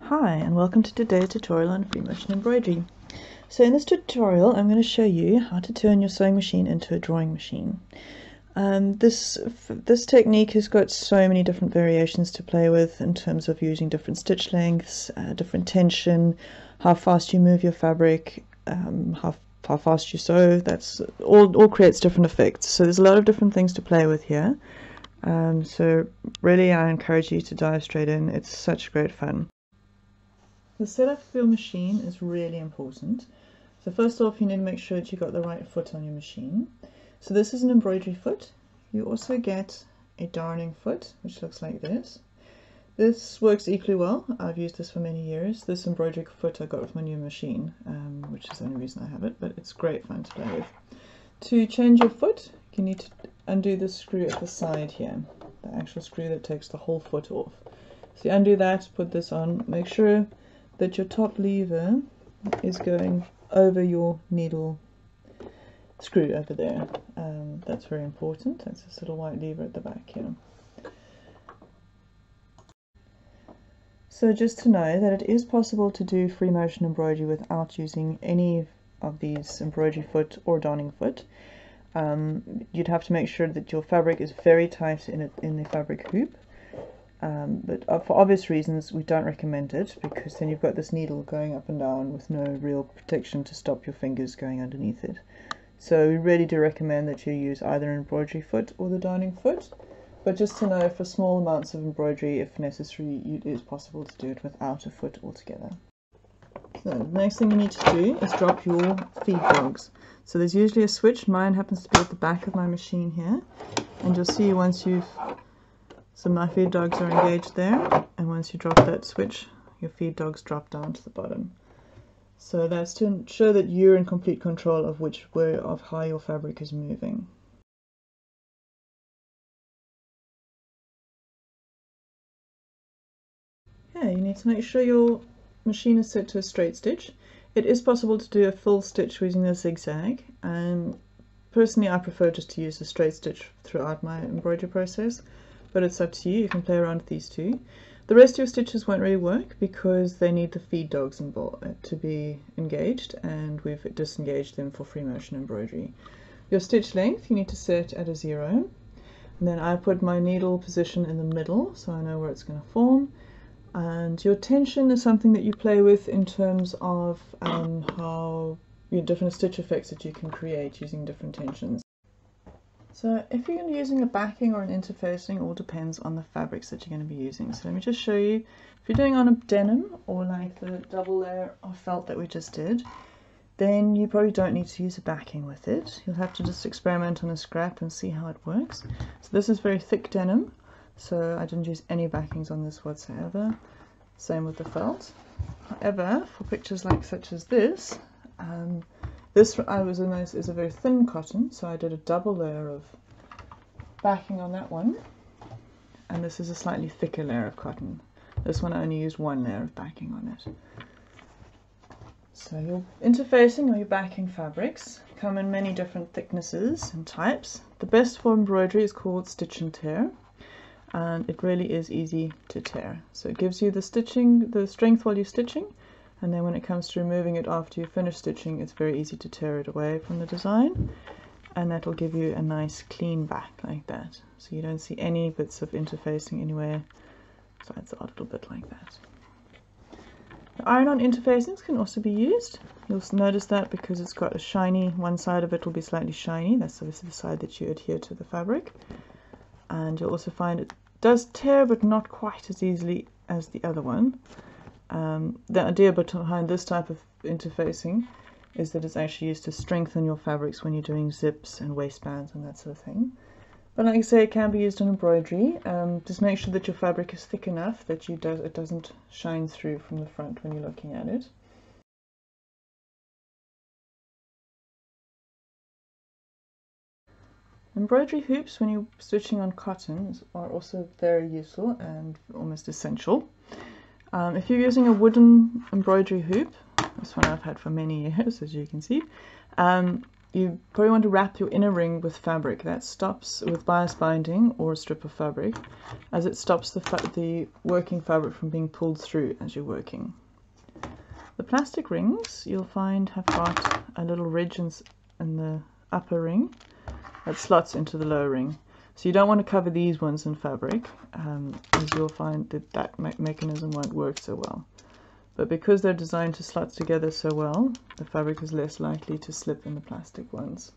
Hi, and welcome to today's tutorial on free motion embroidery. So in this tutorial I'm going to show you how to turn your sewing machine into a drawing machine. This technique has got so many different variations to play with in terms of using different stitch lengths, different tension, how fast you move your fabric, how fast you sew. That's all creates different effects. So there's a lot of different things to play with here. So really I encourage you to dive straight in. It's such great fun. The setup of your machine is really important. So first off, you need to make sure that you've got the right foot on your machine. So this is an embroidery foot. You also get a darning foot, which looks like this. This works equally well. I've used this for many years. This embroidery foot I got with my new machine, which is the only reason I have it, but it's great fun to play with. To change your foot, you need to undo the screw at the side here, the actual screw that takes the whole foot off. So you undo that, put this on, make sure that your top lever is going over your needle screw over there. That's very important. That's this little white lever at the back here. So just to know that it is possible to do free motion embroidery without using any of these embroidery foot or darning foot. You'd have to make sure that your fabric is very tight in the fabric hoop. But for obvious reasons we don't recommend it, because then you've got this needle going up and down with no real protection to stop your fingers going underneath it. So we really do recommend that you use either an embroidery foot or the darning foot, but just to know, for small amounts of embroidery, if necessary, it is possible to do it without a foot altogether. So the next thing you need to do is drop your feed dogs. So there's usually a switch. Mine happens to be at the back of my machine here, and you'll see once you've So my feed dogs are engaged there, and once you drop that switch, your feed dogs drop down to the bottom. So that's to ensure that you're in complete control of how your fabric is moving. Okay, you need to make sure your machine is set to a straight stitch. It is possible to do a full stitch using a zigzag, and personally I prefer just to use a straight stitch throughout my embroidery process. But it's up to you. You can play around with these two. The rest of your stitches won't really work because they need the feed dogs to be engaged, and we've disengaged them for free motion embroidery. Your stitch length you need to set at a 0, and then I put my needle position in the middle so I know where it's going to form. And your tension is something that you play with in terms of how your different stitch effects that you can create using different tensions. So if you're using a backing or an interfacing, all depends on the fabrics that you're going to be using. So let me just show you. If you're doing on a denim or like the double layer of felt that we just did, then you probably don't need to use a backing with it. You'll have to just experiment on a scrap and see how it works. So this is very thick denim, so I didn't use any backings on this whatsoever. Same with the felt. However, for pictures like such as this, this is a very thin cotton, so I did a double layer of backing on that one, and this is a slightly thicker layer of cotton. This one I only used one layer of backing on it. So your interfacing or your backing fabrics come in many different thicknesses and types. The best for embroidery is called stitch and tear, and it really is easy to tear. So it gives you the strength while you're stitching, and then when it comes to removing it after you finish stitching, it's very easy to tear it away from the design, and that will give you a nice clean back like that. So you don't see any bits of interfacing anywhere besides the odd little bit like that. The iron-on interfacings can also be used. You'll notice that because it's got a shiny, one side of it will be slightly shiny. That's obviously the side that you adhere to the fabric. And you'll also find it does tear, but not quite as easily as the other one. The idea behind this type of interfacing is that it's actually used to strengthen your fabrics when you're doing zips and waistbands and that sort of thing. But like I say, it can be used on embroidery. Just make sure that your fabric is thick enough that it doesn't shine through from the front when you're looking at it. Embroidery hoops, when you're stitching on cotton, are also very useful and almost essential. If you're using a wooden embroidery hoop, this one I've had for many years, as you can see, you you probably want to wrap your inner ring with fabric. That stops with bias binding or a strip of fabric, as it stops the working fabric from being pulled through as you're working. The plastic rings you'll find have got a little ridge in the upper ring that slots into the lower ring. So you don't want to cover these ones in fabric, as you'll find that mechanism won't work so well. But because they're designed to slot together so well, the fabric is less likely to slip in the plastic ones.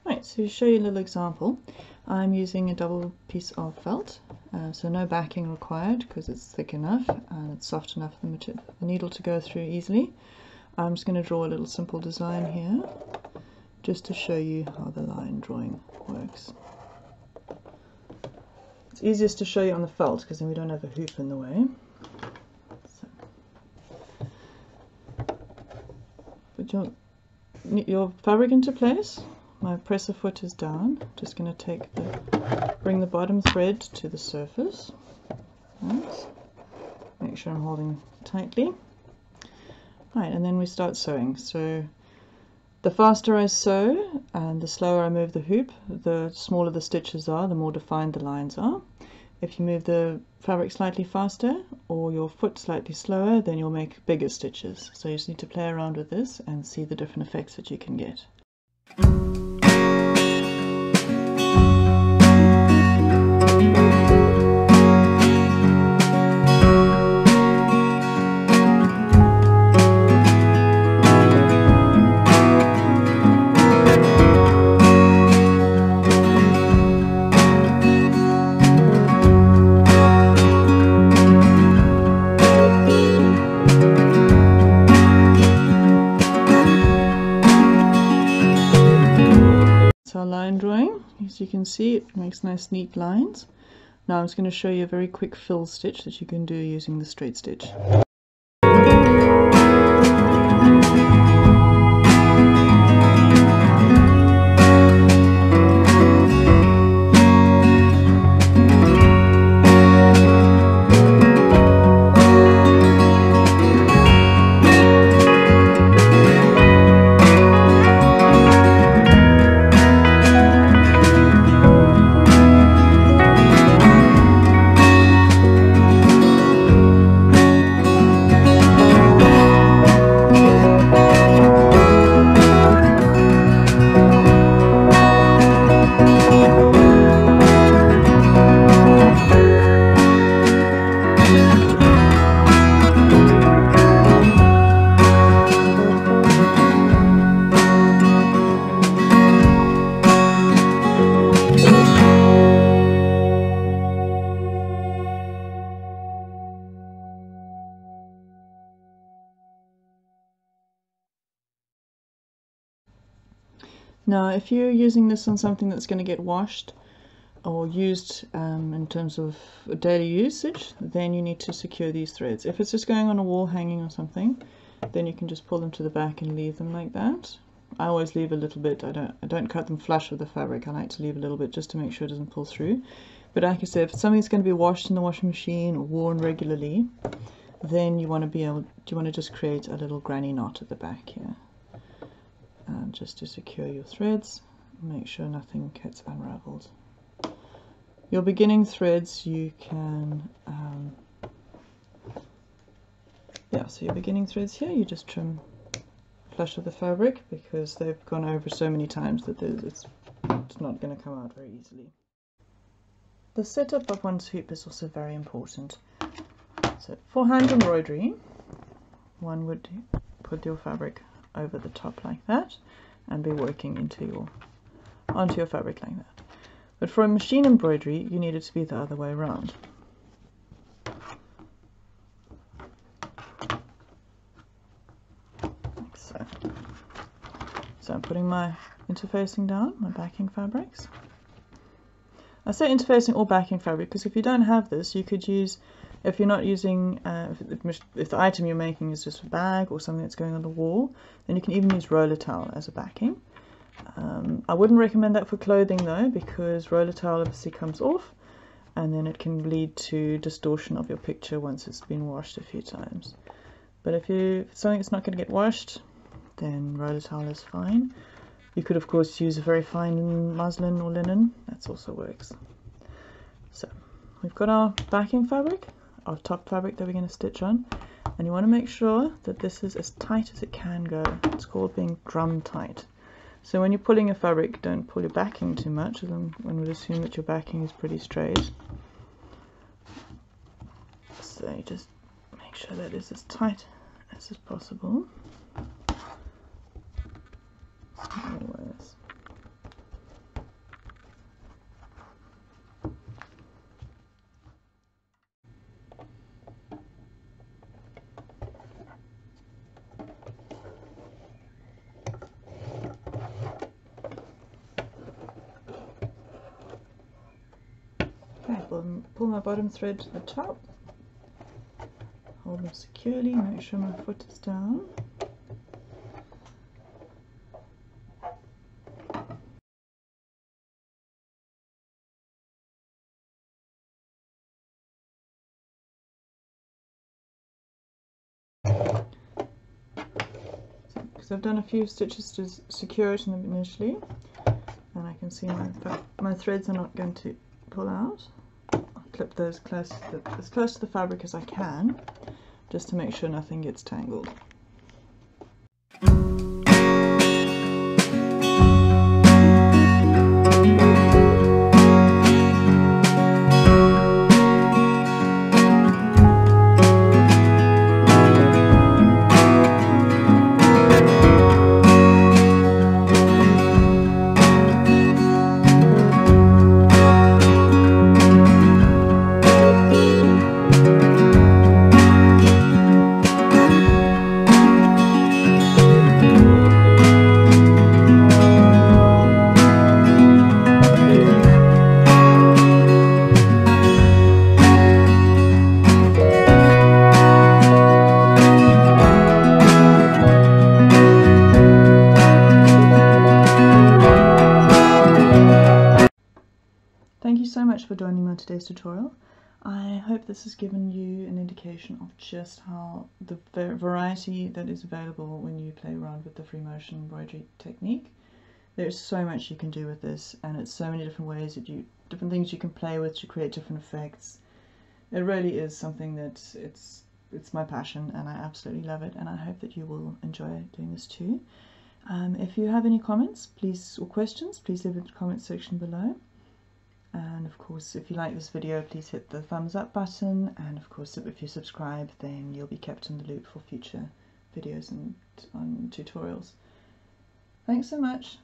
Right, so to show you a little example, I'm using a double piece of felt, so no backing required because it's thick enough and it's soft enough for the needle to go through easily. I'm just going to draw a little simple design here, just to show you how the line drawing works. It's easiest to show you on the felt because then we don't have a hoop in the way. Put your fabric into place. My presser foot is down. Just going to bring the bottom thread to the surface. Right. Make sure I'm holding tightly. Right, and then we start sewing. So the faster I sew and the slower I move the hoop, the smaller the stitches are, the more defined the lines are. If you move the fabric slightly faster or your foot slightly slower, then you'll make bigger stitches. So you just need to play around with this and see the different effects that you can get. Line drawing, as you can see, it makes nice neat lines. Now I'm just going to show you a very quick fill stitch that you can do using the straight stitch. Now if you're using this on something that's going to get washed or used in terms of daily usage, then you need to secure these threads. If it's just going on a wall hanging or something, then you can just pull them to the back and leave them like that. I always leave a little bit. I don't cut them flush with the fabric. I like to leave a little bit just to make sure it doesn't pull through. But like I said, if something's going to be washed in the washing machine or worn regularly, then you want to just create a little granny knot at the back here. And just to secure your threads, make sure nothing gets unraveled. Your beginning threads you can, so your beginning threads here, you just trim flush with the fabric because they've gone over so many times that it's not going to come out very easily. The setup of one's hoop is also very important. So for hand embroidery, one would put your fabric over the top like that and be working onto your fabric like that. But for a machine embroidery, you need it to be the other way around. Like so. So I'm putting my interfacing down, my backing fabrics. I say interfacing or backing fabric because if you don't have this, you could use, if you're not using, if the item you're making is just a bag or something that's going on the wall, then you can even use roller towel as a backing. I wouldn't recommend that for clothing though, because roller towel obviously comes off and then it can lead to distortion of your picture once it's been washed a few times. But if something that's not going to get washed, then roller towel is fine. You could of course use a very fine muslin or linen, that also works. So we've got our backing fabric, our top fabric that we're going to stitch on, and you want to make sure that this is as tight as it can go. It's called being drum tight. So when you're pulling your fabric, don't pull your backing too much, as one would assume that your backing is pretty straight. So you just make sure that it's as tight as is possible. Always. Okay, pull my bottom thread to the top, hold them securely, make sure my foot is down. Because I've done a few stitches to secure it initially, and I can see my threads are not going to pull out. I'll clip those as close to the fabric as I can, just to make sure nothing gets tangled. Thank you so much for joining me on today's tutorial. I hope this has given you an indication of just how the variety that is available when you play around with the free motion embroidery technique. There's so much you can do with this, and it's so many different ways that different things you can play with to create different effects. It really is something that it's my passion, and I absolutely love it, and I hope that you will enjoy doing this too. If you have any comments or questions, please leave it in the comment section below. And of course, if you like this video, please hit the thumbs up button, and of course if you subscribe, then you'll be kept in the loop for future videos and tutorials. Thanks so much.